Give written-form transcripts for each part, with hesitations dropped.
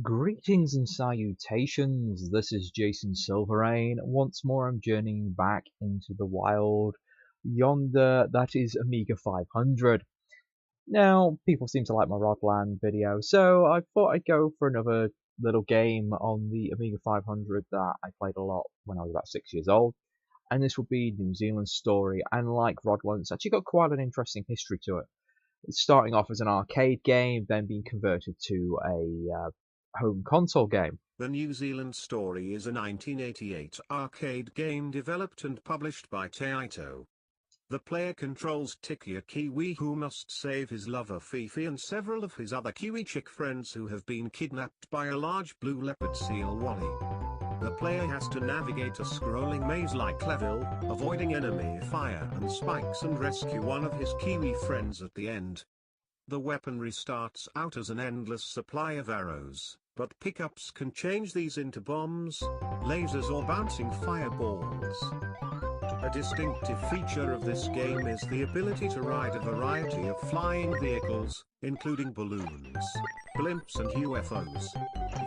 Greetings and salutations, this is Jason Silverain. Once more I'm journeying back into the wild. Yonder, that is Amiga 500. Now, people seem to like my Rodland video, so I thought I'd go for another little game on the Amiga 500 that I played a lot when I was about 6 years old. And this will be New Zealand Story, and like Rodland, it's actually got quite an interesting history to it. It's starting off as an arcade game, then being converted to a home console game. The New Zealand Story is a 1988 arcade game developed and published by Taito. The player controls Tiki, a Kiwi who must save his lover Fifi and several of his other Kiwi chick friends who have been kidnapped by a large blue leopard seal Wally. The player has to navigate a scrolling maze-like level, avoiding enemy fire and spikes, and rescue one of his Kiwi friends at the end. The weaponry starts out as an endless supply of arrows, but pickups can change these into bombs, lasers or bouncing fireballs. A distinctive feature of this game is the ability to ride a variety of flying vehicles, including balloons, blimps and UFOs.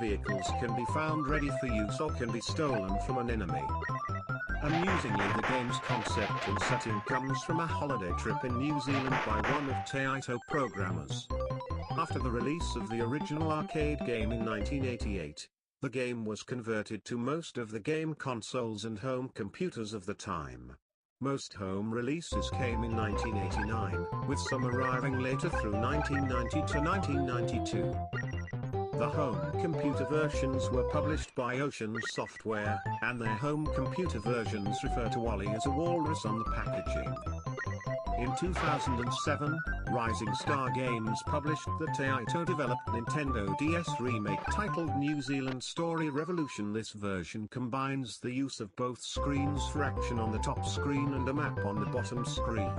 Vehicles can be found ready for use or can be stolen from an enemy. Amusingly, the game's concept and setting comes from a holiday trip in New Zealand by one of Taito programmers. After the release of the original arcade game in 1988, the game was converted to most of the game consoles and home computers of the time. Most home releases came in 1989, with some arriving later through 1990 to 1992. The home computer versions were published by Ocean Software, and their home computer versions refer to Wally as a walrus on the packaging. In 2007, Rising Star Games published the Taito-developed Nintendo DS remake titled New Zealand Story Revolution. This version combines the use of both screens for action on the top screen and a map on the bottom screen.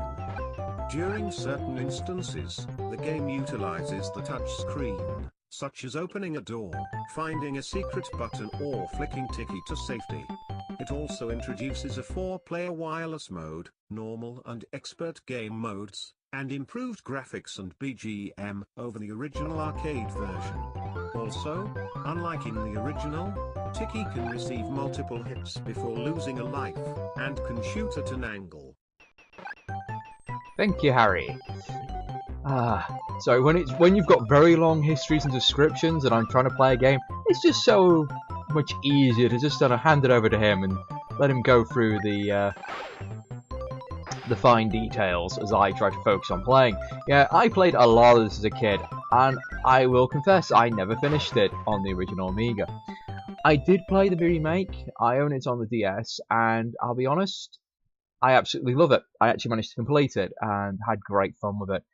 During certain instances, the game utilizes the touch screen, such as opening a door, finding a secret button or flicking Tiki to safety. It also introduces a 4-player wireless mode, normal and expert game modes, and improved graphics and BGM over the original arcade version. Also, unlike in the original, Tiki can receive multiple hits before losing a life, and can shoot at an angle. Thank you, Harry. So when you've got very long histories and descriptions and I'm trying to play a game, it's just so much easier to just sort of hand it over to him and let him go through the fine details as I try to focus on playing. Yeah, I played a lot of this as a kid, and I will confess I never finished it on the original Amiga. I did play the remake, I own it on the DS, and I'll be honest, I absolutely love it. I actually managed to complete it and had great fun with it.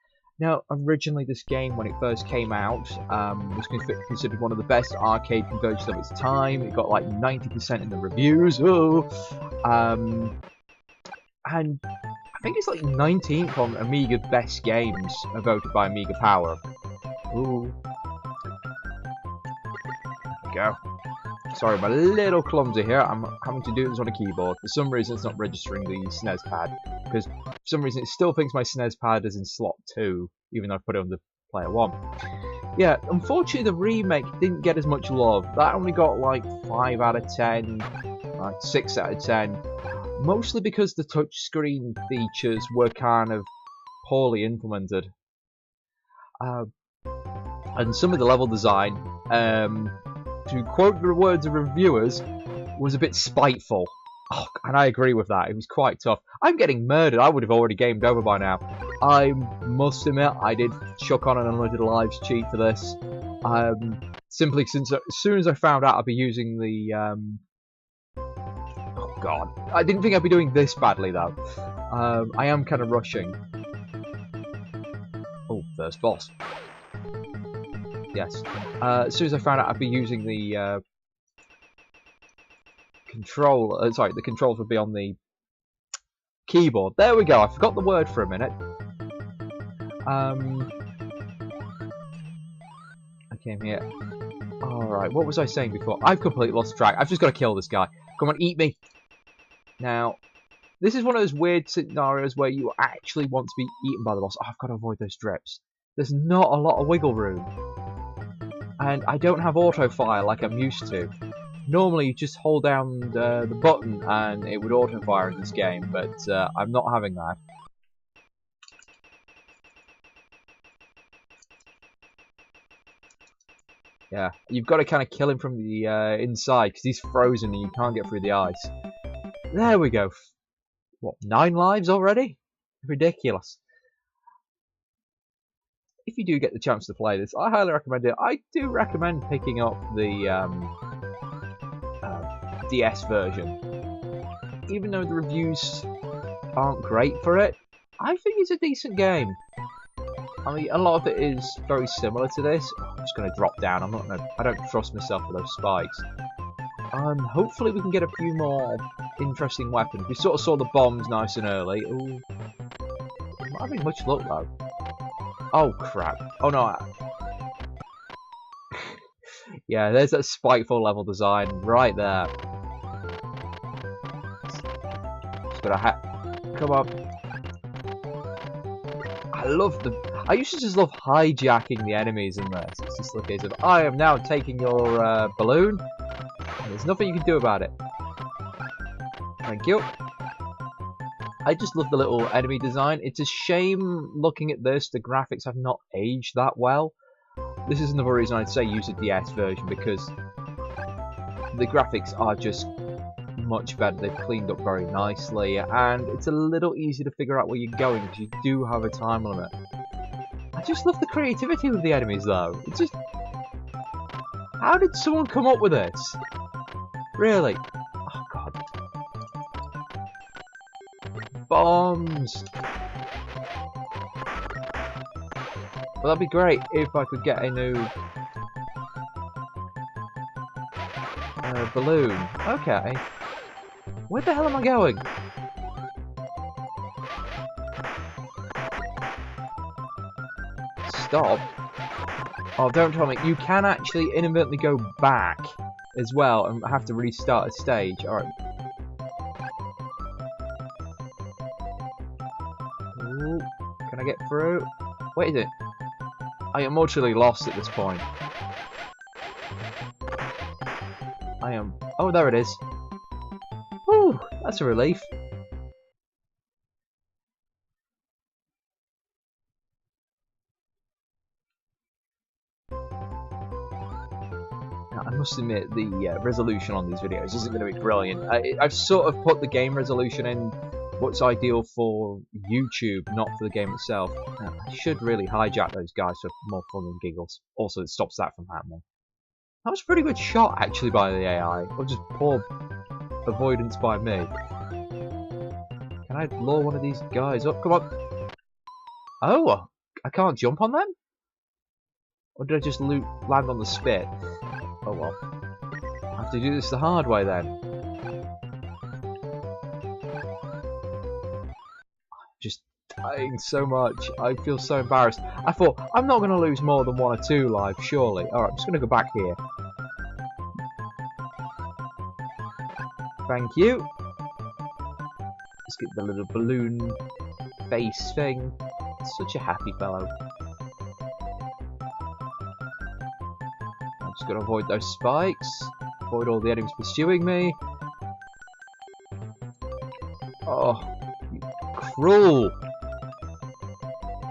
Now, originally this game, when it first came out, was considered one of the best arcade conversions of its time. It got like 90% in the reviews. And I think it's like 19th on Amiga Best Games, voted by Amiga Power. Ooh. There we go. Sorry, I'm a little clumsy here. I'm having to do this on a keyboard. For some reason, it's not registering the SNES pad. Because for some reason, it still thinks my SNES pad is in slot 2, even though I've put it on the player 1. Yeah, unfortunately, the remake didn't get as much love. That only got like 5 out of 10, like 6 out of 10. Mostly because the touchscreen features were kind of poorly implemented. And some of the level design, to quote the words of reviewers, was a bit spiteful. Oh, and I agree with that. It was quite tough. I'm getting murdered. I would have already gamed over by now. I must admit, I did chuck on an unlimited lives cheat for this. Simply since as soon as I found out I'd be using the... Oh god. I didn't think I'd be doing this badly though. I am kind of rushing. Oh, first boss. Yes. As soon as I found out I'd be using the the controls would be on the keyboard. There we go. I forgot the word for a minute. I came here. Alright, what was I saying before? I've completely lost track. I've just got to kill this guy. Come on, eat me. Now, this is one of those weird scenarios where you actually want to be eaten by the boss. Oh, I've got to avoid those drips. There's not a lot of wiggle room. and I don't have auto-fire like I'm used to. Normally, you just hold down the button and it would auto-fire in this game, but I'm not having that. Yeah, you've got to kind of kill him from the inside because he's frozen and you can't get through the ice. There we go. What, 9 lives already? Ridiculous. If you do get the chance to play this, I highly recommend it. I do recommend picking up the DS version. Even though the reviews aren't great for it, I think it's a decent game. I mean, a lot of it is very similar to this. I'm just going to drop down. I don't trust myself with those spikes. Hopefully we can get a few more interesting weapons. We sort of saw the bombs nice and early. Ooh. I'm not having much luck though. Oh crap. Oh no. Yeah, there's that spiteful level design right there. Just gotta come on. I used to just love hijacking the enemies in this. It's just the case of, I am now taking your balloon. And there's nothing you can do about it. Thank you. I just love the little enemy design. It's a shame looking at this, the graphics have not aged that well. This is another reason I'd say use the DS version, because the graphics are just much better. They've cleaned up very nicely, and it's a little easier to figure out where you're going because you do have a time limit. I just love the creativity with the enemies though. It's just... How did someone come up with this? Really? Oh god. Bombs! Well, that'd be great if I could get a new balloon. Okay. Where the hell am I going? Stop. Oh, don't tell me. You can actually inadvertently go back as well and have to restart a stage. Alright. Ooh, can I get through? Wait, is it? I am utterly lost at this point. I am... Oh, there it is. Whew, that's a relief. Now, I must admit, the resolution on these videos isn't going to be brilliant. I've sort of put the game resolution in what's ideal for YouTube, not for the game itself. I should really hijack those guys for more fun and giggles. Also, it stops that from happening. That was a pretty good shot, actually, by the AI. Or just poor avoidance by me. Can I lure one of these guys up? Come on. Oh, I can't jump on them? Or did I just land on the spit? Oh well. I have to do this the hard way then. Just dying so much. I feel so embarrassed. I thought, I'm not going to lose more than 1 or 2 lives, surely. Alright, I'm just going to go back here. Thank you. Let's get the little balloon face thing. Such a happy fellow. I'm just going to avoid those spikes. Avoid all the enemies pursuing me. Oh, you cruel.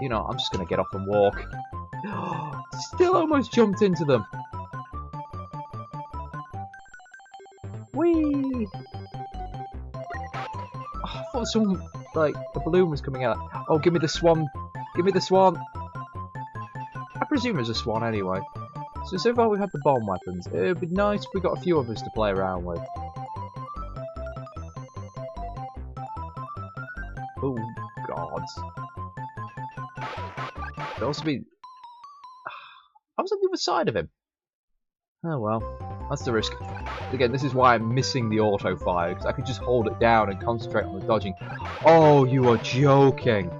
You know, I'm just going to get off and walk. Still almost jumped into them. Whee! Oh, I thought someone, like, the balloon was coming out. Oh, give me the swan. Give me the swan. I presume it's a swan anyway. So far we've had the bomb weapons. It would be nice if we got a few others to play around with. Oh, God. Could also be... I was on the other side of him. Oh well, that's the risk. Again, this is why I'm missing the auto fire, because I could just hold it down and concentrate on the dodging. Oh, you are joking!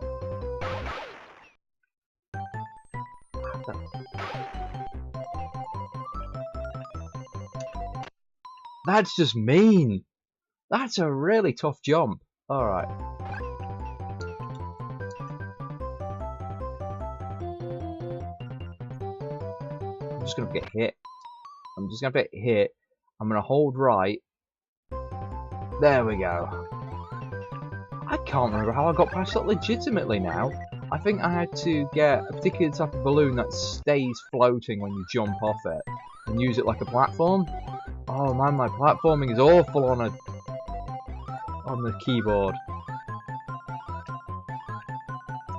That's just mean! That's a really tough jump. Alright. just gonna get hit. I'm just gonna get hit. I'm gonna hold right. There we go. I can't remember how I got past that legitimately now. I think I had to get a particular type of balloon that stays floating when you jump off it and use it like a platform. Oh man, my platforming is awful on the keyboard.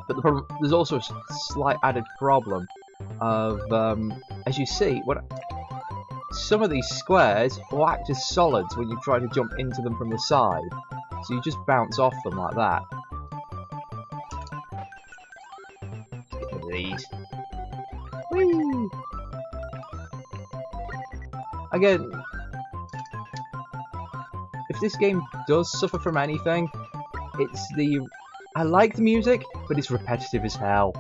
But the problem, there's also a slight added problem of, as you see, some of these squares will act as solids when you try to jump into them from the side. So you just bounce off them like that. Get rid of these. Whee! Again, if this game does suffer from anything, it's I like the music, but it's repetitive as hell.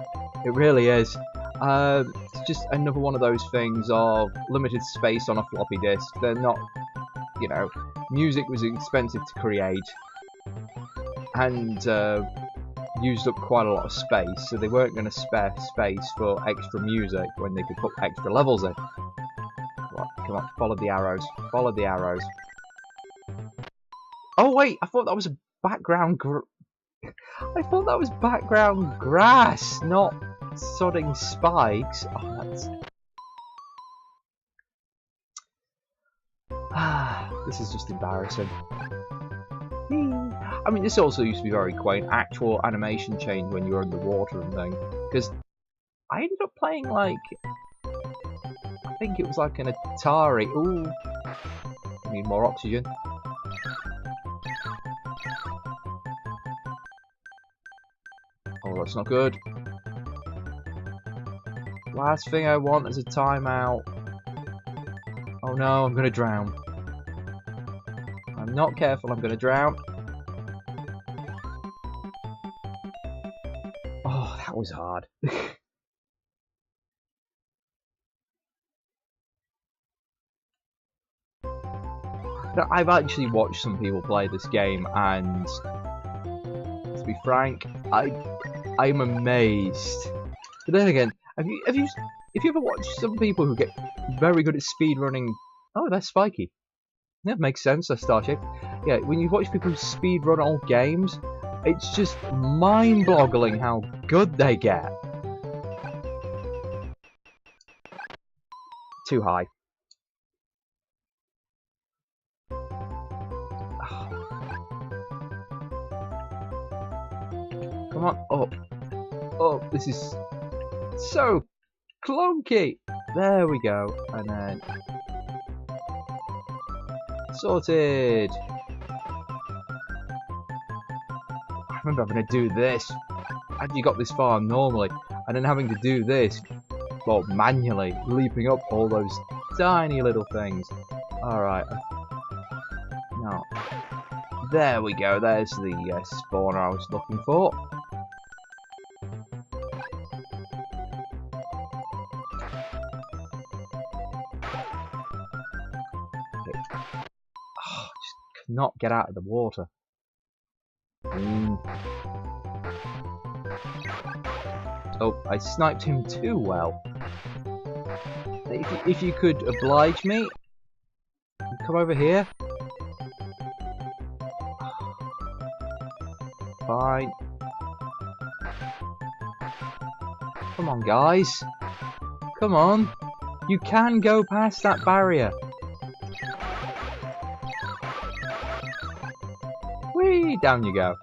It really is. It's just another one of those things of limited space on a floppy disk. They're not, you know, music was expensive to create and used up quite a lot of space, so they weren't going to spare space for extra music when they could put extra levels in. Come on, follow the arrows. Follow the arrows. Oh wait, I thought that was a background I thought that was background grass, not sodding spikes. Oh, that's... this is just embarrassing. I mean, this also used to be very quaint. Actual animation change when you're underwater and things. Because I ended up playing like... I think it was like an Atari. Ooh. I need more oxygen. Oh, that's not good. Last thing I want is a timeout. Oh no, I'm gonna drown. I'm not careful, I'm gonna drown. Oh, that was hard. Now, I've actually watched some people play this game, and to be frank, I'm amazed. But then again, if you ever watched some people who get very good at speedrunning? Oh, that's spiky. Yeah, makes sense. That's star-shaped. Yeah, when you watch people speedrun old games, it's just mind-boggling how good they get. Too high. Come on, up. Oh, this is so clunky. There we go. And then sorted. I remember having to do this. Had you got this far normally, and then having to do this, well, manually, leaping up all those tiny little things. Alright. Now, there we go. There's the spawner I was looking for. Not get out of the water. Oh, I sniped him too well. If you could oblige me, come over here. Fine. Come on, guys. Come on. You can go past that barrier. Whee! Down you go.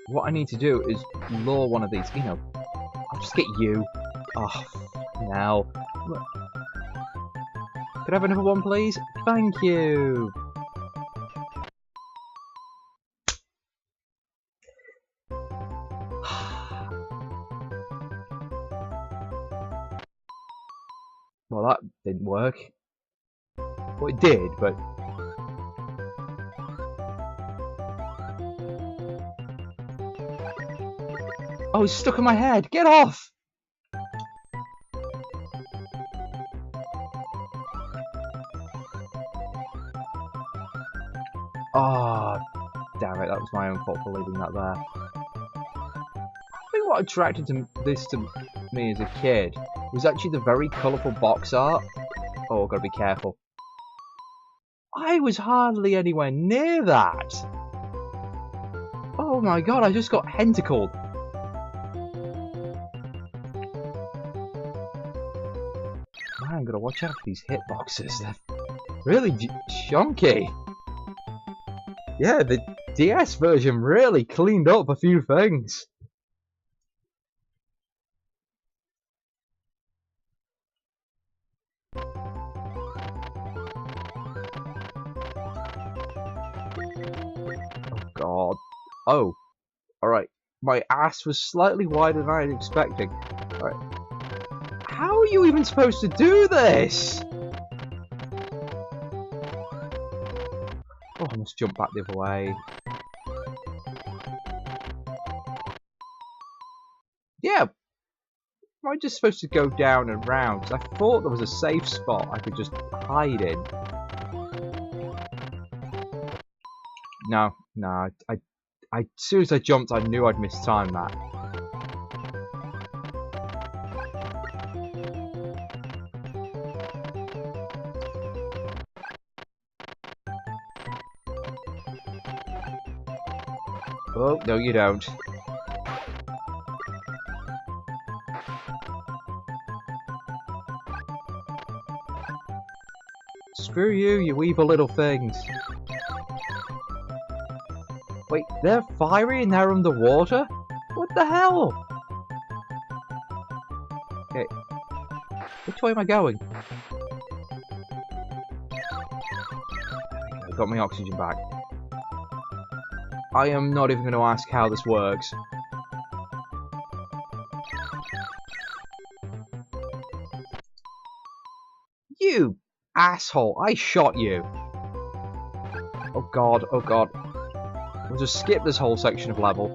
What I need to do is lure one of these, you know, I'll just get you. Oh, now. Could I have another one, please? Thank you. Well, that didn't work. Well, it did, but... Oh, it's stuck in my head! Get off! Oh, damn it, that was my own fault for leaving that there. think what attracted this to me as a kid was actually the very colourful box art. Oh, I've got to be careful. I was hardly anywhere near that. Oh my god, I just got hentacled. I'm gonna watch out for these hitboxes. They're really chunky. Yeah, the DS version really cleaned up a few things. Oh god. Oh, alright. My ass was slightly wider than I was expecting. Alright. How are you even supposed to do this? Oh, I must jump back the other way. Yeah. Am I just supposed to go down and round? Because I thought there was a safe spot I could just hide in. No, as soon as I jumped, I knew I'd mistimed that. Oh, no you don't. Screw you, you evil little things. Wait, they're fiery and they're underwater? What the hell? Okay. Which way am I going? I got my oxygen back. I am not even going to ask how this works. You asshole! I shot you! Oh god, oh god. I'll just skip this whole section of level.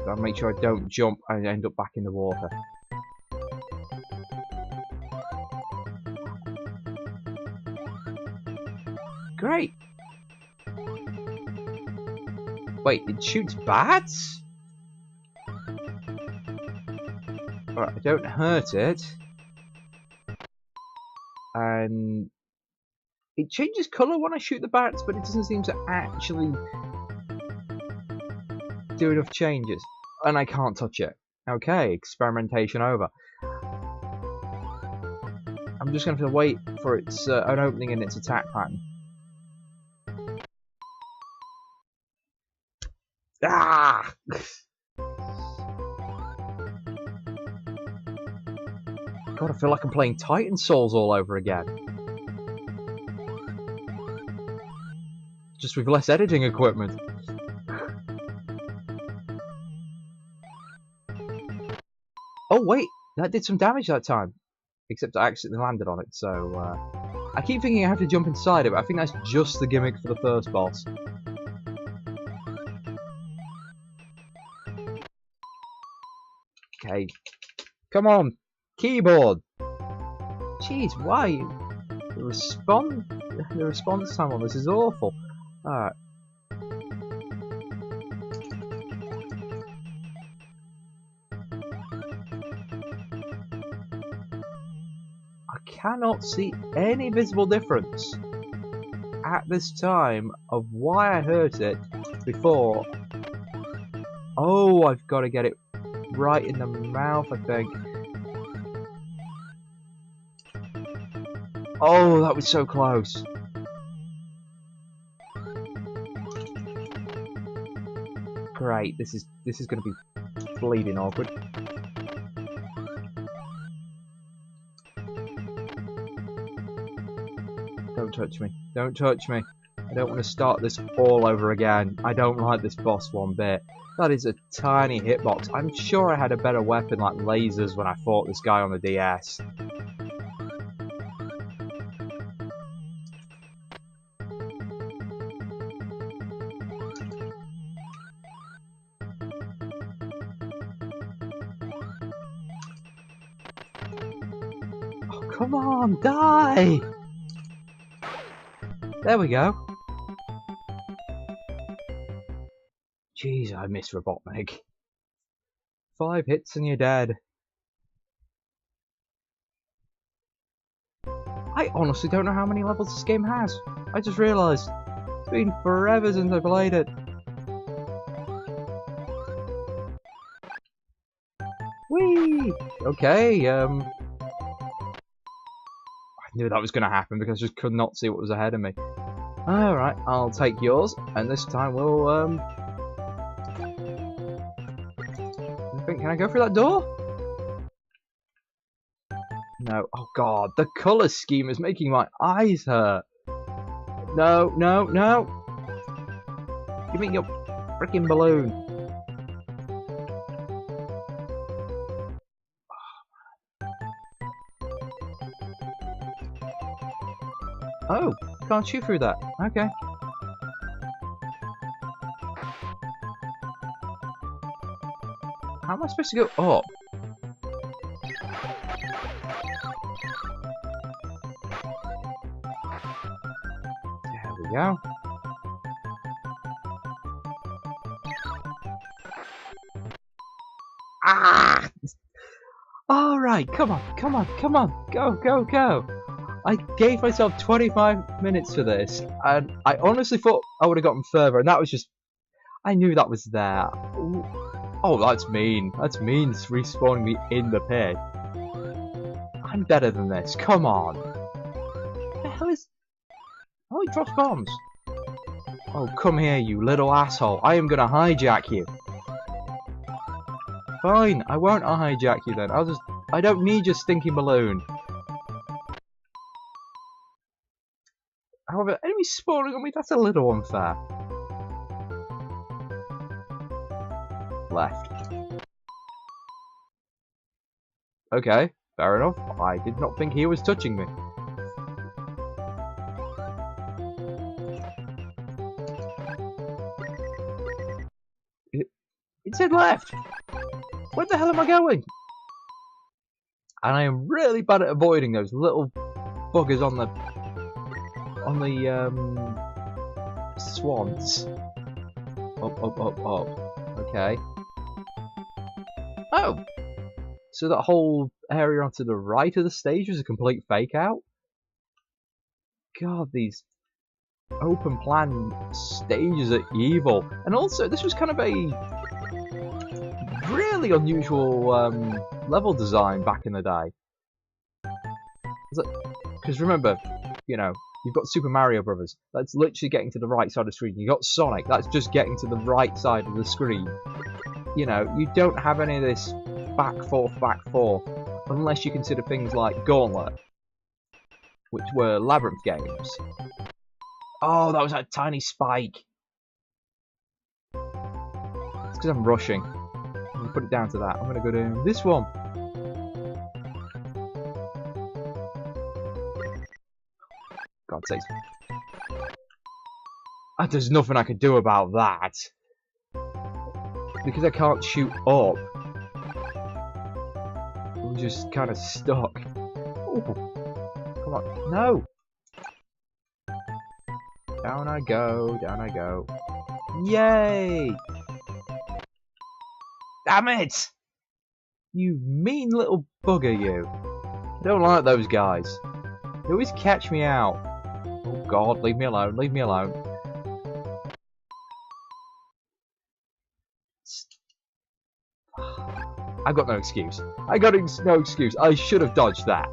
Gotta make sure I don't jump and end up back in the water. Great! Wait, it shoots bats? Alright, I don't hurt it. And it changes colour when I shoot the bats, but it doesn't seem to actually do enough changes. And I can't touch it. Okay, experimentation over. I'm just going to have to wait for its an opening in its attack pattern. Ah! God, I feel like I'm playing Titan Souls all over again. Just with less editing equipment. Oh wait, that did some damage that time. Except I accidentally landed on it, so... I keep thinking I have to jump inside it, but I think that's just the gimmick for the first boss. Okay. Come on! Keyboard! Jeez, why? The response time on this is awful. Alright. I cannot see any visible difference at this time of why I hurt it before. Oh, I've got to get it right in the mouth, I think. Oh, that was so close. Great, this is going to be bleeding awkward. Don't touch me. Don't touch me. I don't want to start this all over again. I don't like this boss one bit. That is a tiny hitbox. I'm sure I had a better weapon like lasers when I fought this guy on the DS. Oh, come on, die! There we go. Jeez, I miss Robotnik. 5 hits and you're dead. I honestly don't know how many levels this game has. I just realised. It's been forever since I played it. Whee! Okay, I knew that was going to happen because I just could not see what was ahead of me. Alright, I'll take yours, and this time we'll, can I go through that door? No. Oh god, the colour scheme is making my eyes hurt. No, no, no! Give me your freaking balloon. Oh, can't shoot through that. Okay. How am I supposed to go up? There we go. Ah! Alright, come on, come on, come on. Go, go, go. I gave myself 25 minutes for this, and I honestly thought I would have gotten further, and that was just... I knew that was there. Ooh. Oh, that's mean. That's mean, respawning me in the pit. I'm better than this. Come on. What the hell is... Oh, he drops bombs. Oh, come here, you little asshole. I am gonna hijack you. Fine, I won't hijack you then. I don't need your stinking balloon. However, enemies spawning on me, that's a little unfair. Left. Okay, fair enough. I did not think he was touching me. It said left! Where the hell am I going? And I am really bad at avoiding those little buggers on the swans. Up, up, up, up. Okay. Oh! So that whole area onto the right of the stage was a complete fake out? God, these open plan stages are evil. And also, this was kind of a really unusual level design back in the day. Because remember, you know, you've got Super Mario Brothers. That's literally getting to the right side of the screen. You've got Sonic. That's just getting to the right side of the screen. You know, you don't have any of this back, forth, unless you consider things like Gauntlet, which were Labyrinth games. Oh, that was a tiny spike. It's because I'm rushing. I'm going to put it down to that. I'm going to go down this one. God's sakes. There's nothing I can do about that. Because I can't shoot up. I'm just kind of stuck. Ooh. Come on. No! Down I go, down I go. Yay! Damn it! You mean little bugger, you. I don't like those guys. They always catch me out. Oh god, leave me alone, leave me alone. I've got no excuse. I got no excuse. I should have dodged that.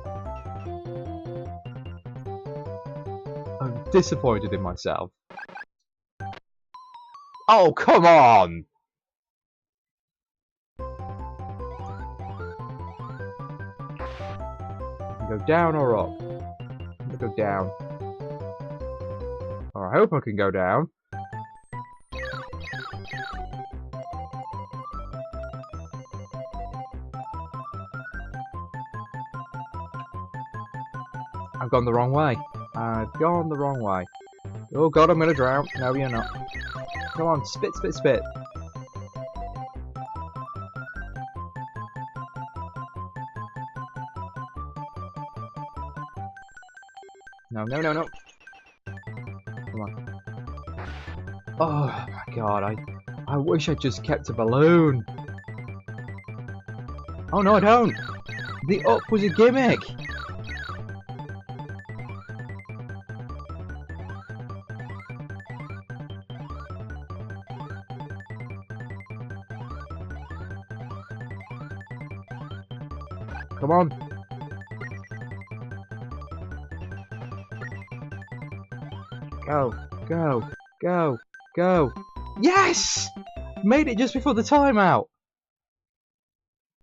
I'm disappointed in myself. Oh, come on! Go down or up? I'm gonna go down. Or I hope I can go down. I've gone the wrong way. I've gone the wrong way. Oh god, I'm gonna drown. No, you're not. Come on, spit, spit, spit. No, no, no, no. Come on. Oh my god, I wish I just kept a balloon. Oh no, I don't. The up was a gimmick. Come on. Go, go, go, go. Yes! Made it just before the timeout.